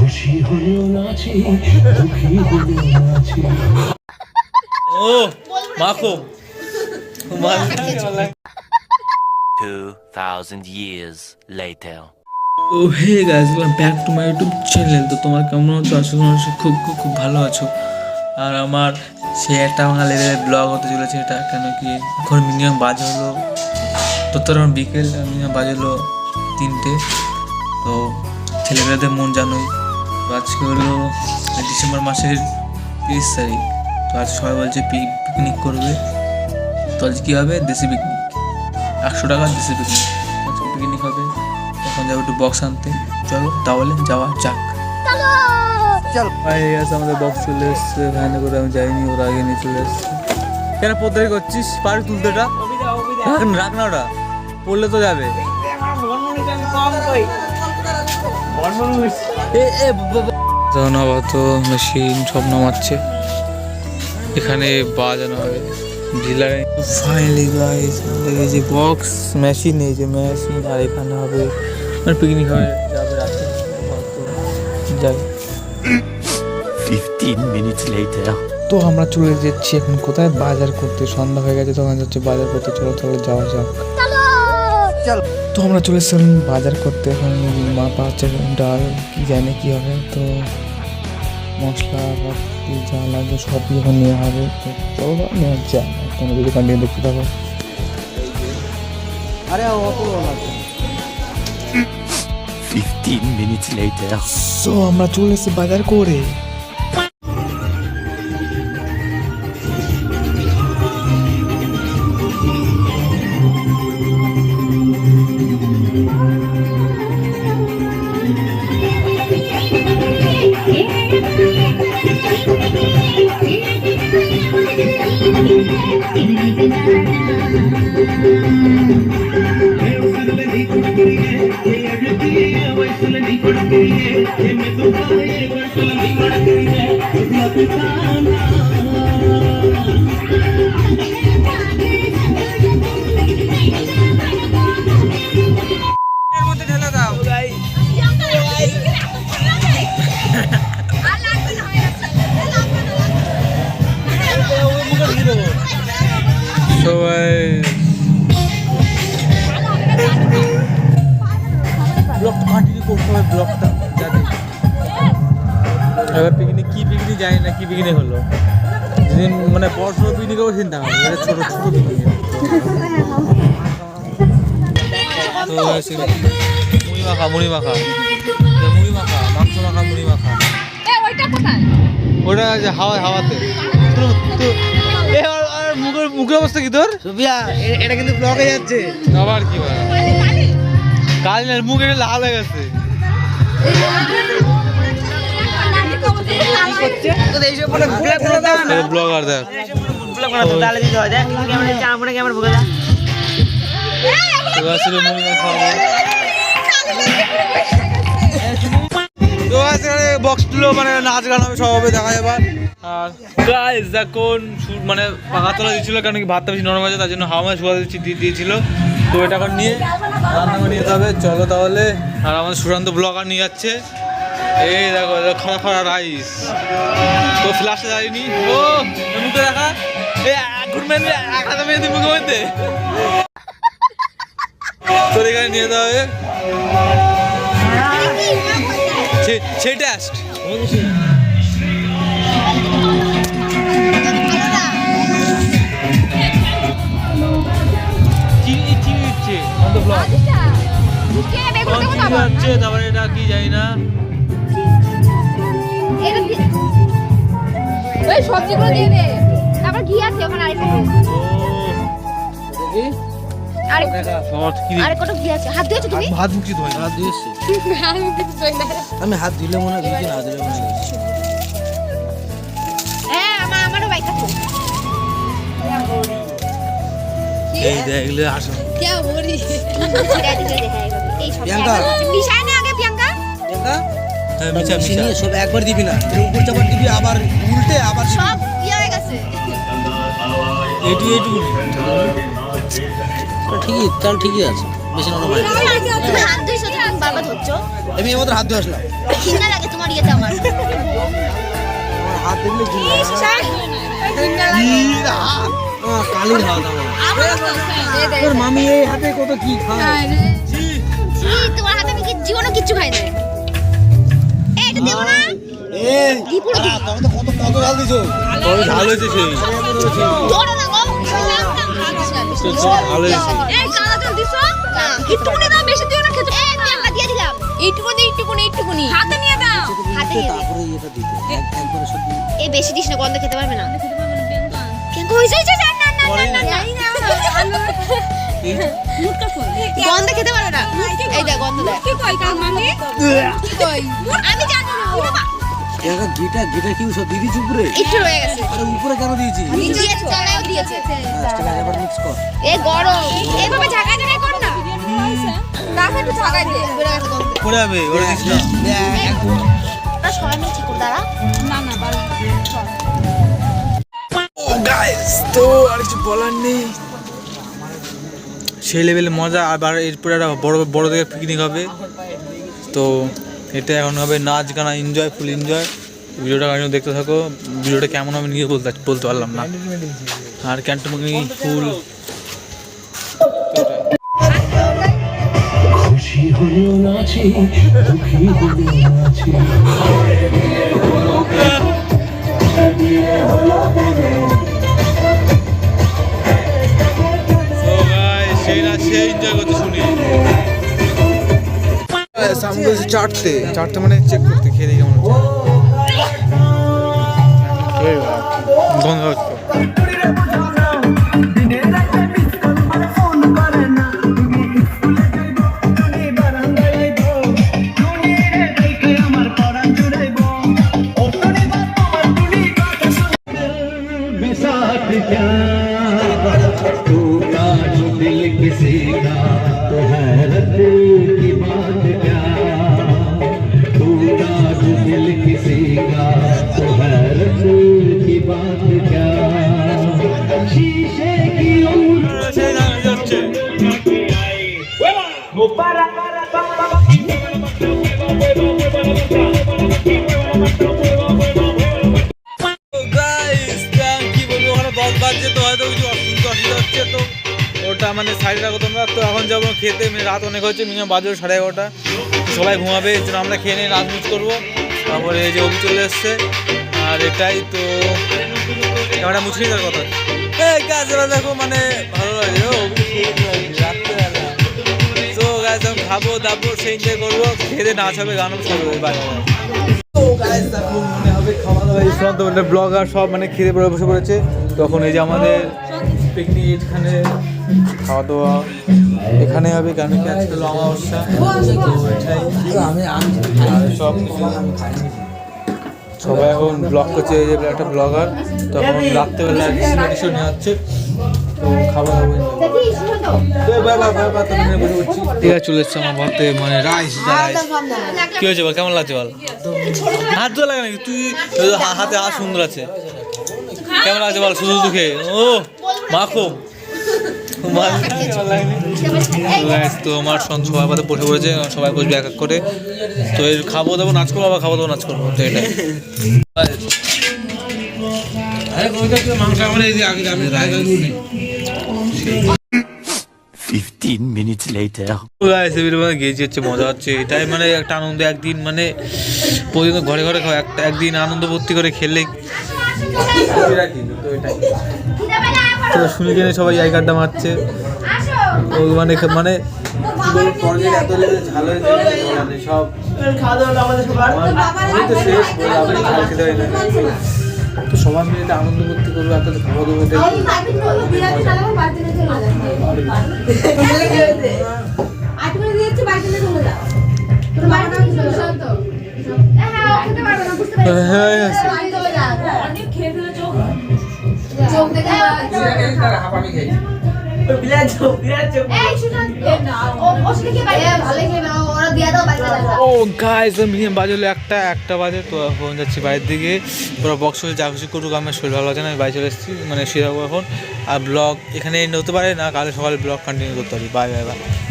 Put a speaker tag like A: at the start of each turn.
A: খুশি হলেও নাচি, দুঃখী হলেও নাচি।
B: ও মাখো
C: 2000 years later.
B: Oh hey guys, back to my YouTube channel. তো তোমার কেমন আছো? আসলে খুব খুব খুব ভালো আছো। আর আমার সে একটা আমার লেভেলের ব্লগ হতে চলেছে এটা, কেন কি এখন মিনিমাম বাজে হলো তখন বিকেল, মিনিমাম বাজে হলো 3টে। তো ছেলেমেয়েদের মন জানোই। তো আজকে হলো ডিসেম্বর মাসের 30 তারিখ। তো আজ সবাই বলছে পিকনিক করবে। তো আজ কী হবে? দেশি পিকনিক, 100 টাকার দেশি পিকনিক। আজকে পিকনিক হবে, এখন যাবো একটু বক্স আনতে। চলো তাহলে যাওয়া যাক। চল ভাই, গেছে আমাদের বক্স চলে এসছে। ভ্যানে করে আমি যাইনি, ওরা আগে নিয়ে চলে এসছে। কেন পদ্মারি করছিস? পারি তুলতে এটা? রাখ না, ওটা পড়লে তো যাবে। তো মেশিন সব নামাচ্ছে, এখানে বাজানো হবে ডিলারে। ফাইনালি গাইস, এই যে বক্স মেশিন, এই যে মেশিন, আর এখানে হবে পিকনিক হবে, যাবে রাতে। যাই
C: 15 minutes later.
B: তো আমরা চলে যাচ্ছি এখন কোথায়? বাজার করতে। সন্ধ্যা হয়ে গেছে, তখন যাচ্ছে বাজার করতে। চলো তাহলে যাওয়া যাক। তো আমরা চলে এসেছিলাম বাজার করতে। এখন মা পাচ্ছে ডাল, কি জানে কি হবে। তো মশলা পাতি যা লাগবে সব যখন নেওয়া হবে, তো চলো নেওয়া যায়। কোনো কিছু কন্টিনিউ দেখতে থাকো। আরে অত
C: 15 minutes later.
B: তো আমরা চলে এসেছি বাজার করে। সবাই ব্লগটা কন্টিনিউ করতে হবে, ব্লগটা যাতে। এবার পিকনিক কি পিকনিক জানি না, কি পিকনিক হলো। যেদিন মানে পড়াশোনা পিকনিক হবে সেদিন দেখা হবে, এটা ছোটো ছোটো পিকনিক। তো মুড়ি মাখা মুড়ি মাখা মুড়ি মাখা, মাংস মাখা, মুড়ি মাখা। ওটা আছে হাওয়াতে। মুখের অবস্থা কি তোর?
D: সুফিয়া, এটা কিন্তু ব্লগে যাচ্ছে।
B: আবার কি ভাই, কাল না মুখ এটা লাল হয়ে গেছে। ব্লগার দেখ, বক্স তুলো মানে নাচ গান হবে, সব হবে, দেখা যাবে। আর গাইস দেখুন মানে পাকা তোলা দিয়েছিল, কারণ কি ভাতটা বেশি নরম আছে, তার জন্য হাওয়া শুয়া দিয়েছিল। তো এটা এখন নিয়ে রান্না করে নিয়ে যেতে হবে। চলো তাহলে। আর আমাদের সুশান্ত ব্লগার নিয়ে যাচ্ছে। এই দেখো খাড়া খাড়া রাইস। তো ফ্লাশে যায়নি, ও মুখে রাখা ঘুরবেন এক হাতে মেয়েদের মুখে মধ্যে। তোর এখানে নিয়ে যেতে হবে সেই টেস্ট। তারপরে এটা কি জানি না,
E: সবজিগুলো দিয়ে দে। তারপর ঘি আছে ওখানে, আরেকটা ঘি আছে। হাত দিয়েছো তুমি?
B: হাত মুখছি তোমায়, হাত দিয়েছি
D: আমি। হাত দিলে মনে হয় না দিলে মনে হয়।
E: হ্যাঁ, আমারও বাইক আছে।
B: এই দেখলে আসো
E: क्या हो रही है?
D: प्रियंका,
E: मिशाई ना आगे प्रियंका।
D: দেখা
B: হ্যাঁ মিছা মিছা
D: সব একবার দিবি না, উপর চাপড় দিবি, আবার উল্টে আবার
E: সব ইয়ে হয়ে গেছে।
B: এটু
D: ঠিকই, তাহলে ঠিকই আছে, বেশি নরম হয় না।
E: তুমি হাত ধুইছো তো, তুমি বাবা ধরছো।
D: আমি এর মধ্যে হাত ধুয়ে আসলাম।
E: ঘৃণা লাগে তোমার ইয়ে
D: দেখলে ঘিন কালির হাত আমার তোর মামি এই হাতে কত কি খায়
E: তোমার হাতে আমি জীবনে কিচ্ছু খাই না এটা দেবো না
D: এই
E: দীপুর
D: তুমি তো কত ঝাল দিছো
B: ভালো হয়েছে সেই
E: ধরো না গো
B: ভালো হয়েছে
E: এই কালা জল দিছো একটুকুনি দাও বেশি দিও না খেতে এই প্রিয়াঙ্কা দিয়ে দিলাম এইটুকুনি হাতে নিয়ে দাও হাতে নিয়ে দাও
D: তারপরে এটা দিতে একবারে সব
E: এই বেশি দিস না গন্ধ খেতে পারবে না প্রিয়াঙ্কা হইছে গন্ধ খেতে পারবে না এই দেখ গন্ধ দেখ কি কই কার মানে কি কই আমি জানি না বাবা
D: একা গিটা কি সব দিদি উপরে
E: একটু রয়ে গেছে
D: আরে উপরে কেন দিয়েছি
E: নিচে চালাও দিয়েছে
D: আজকে একবার মিক্স কর
E: এ গরম এইভাবে ঝাঁকাই ঝাঁকাই কর না তাকে একটু ঝাঁকাই দে বেড়ে গেছে গন্ধ
B: পড়ে যাবে ওরা দিস না
E: তা সবাই মিলে ঠিক করে দাঁড়া
B: ও গাইস তো আর কিছু বলার নেই সেই লেভেলে মজা আবার এরপরে একটা বড় থেকে পিকনিক হবে তো এটা এখন হবে নাচ গানা এনজয় ফুল এনজয় ভিডিওটা কন্টিনিউ দেখতে থাকো ভিডিওটা কেমন হবে নিজে বলতে পারলাম না আর ক্যান্টনমুগনি ফুল
A: খুশি হলেও নাচি দুঃখী হলেও নাচি
B: সেই নাচ সেই এনজয় করতে শুনি আমি বলছি চারটে মানে চেক করতে খেয়ে দেখি কেমন গন্ধ হচ্ছে
A: साथ क्या टूटा जो दिल किसी का तो हैरत की बात क्या टूटा जो दिल किसी का तो हैरत की बात क्या शीशे की
B: তো ওটা মানে সাইডে রাখো তোমরা তো এখন যাবো খেতে মানে রাত অনেক হচ্ছে মিনিমাম বাজে 11:30 সবাই ঘুমাবে এই জন্য আমরা খেয়ে নিয়ে রাত মিট করবো তারপরে এই যে অভি চলে এসছে আর এটাই তো ক্যামেরা মুছে নিয়ে যাওয়ার কথা এই গাছ দেখো মানে ভালো লাগে ও রাত্রেবেলা তো গাছ আমি খাবো দাবো সেই এনজয় করবো খেতে নাচ হবে গান সব হবে বাই মনে হবে খাওয়া দাওয়া ব্লগার সব মানে খেতে পড়ে বসে পড়েছে তখন এই যে আমাদের পিকনিক এখানে খাওয়া দাওয়া এখানে হবে কেন কি আজকে অমাবস্যা সব সবাই এখন ব্লগ করছে এই যে একটা ব্লগার তখন রাত্রেবেলা ডিসিশন নেওয়া হচ্ছে তো খাওয়া দাওয়া ঠিক আছে চলে এসছে আমার ভাতে মানে রাইস কি হয়েছে বল কেমন লাগছে বল হাত ধোয়া লাগে নাকি তুই হাতে হাত সুন্দর আছে কেমন লাগছে বল শুধু দুঃখে ও মাখো তো আমার সবাই পাতে বসে পড়েছে সবাই বসবে এক এক করে তো এর খাবো দাবো নাচ করবো আবার খাবো দাবো নাচ করবো তো এটাই মাংস আমার এই যে আগে
C: 15 minutes later.
B: গেছি হচ্ছে মজা হচ্ছে এটাই মানে একটা আনন্দ একদিন মানে প্রতিদিন ঘরে ঘরে একদিন আনন্দ ভর্তি করে খেললে তো এটাই তো শুনে জেনে সবাই এই গাড্ডা মারছে ও মানে মানে সব তো সবাই মিলে এটা আনন্দ ভর্তি করবো একটা খাওয়া ও গাইস বাজলো একটা বাজে তো এখন যাচ্ছি বাইরের দিকে পুরো বক্স যা খুশি করুক আমার শরীর ভালো আছে না আমি বাড়ি চলে এসেছি মানে শুয়ে থাকবো এখন আর ব্লগ এখানে হতে পারে না কাল সকালে ব্লগ কন্টিনিউ করতে পারি বাই বাই বাই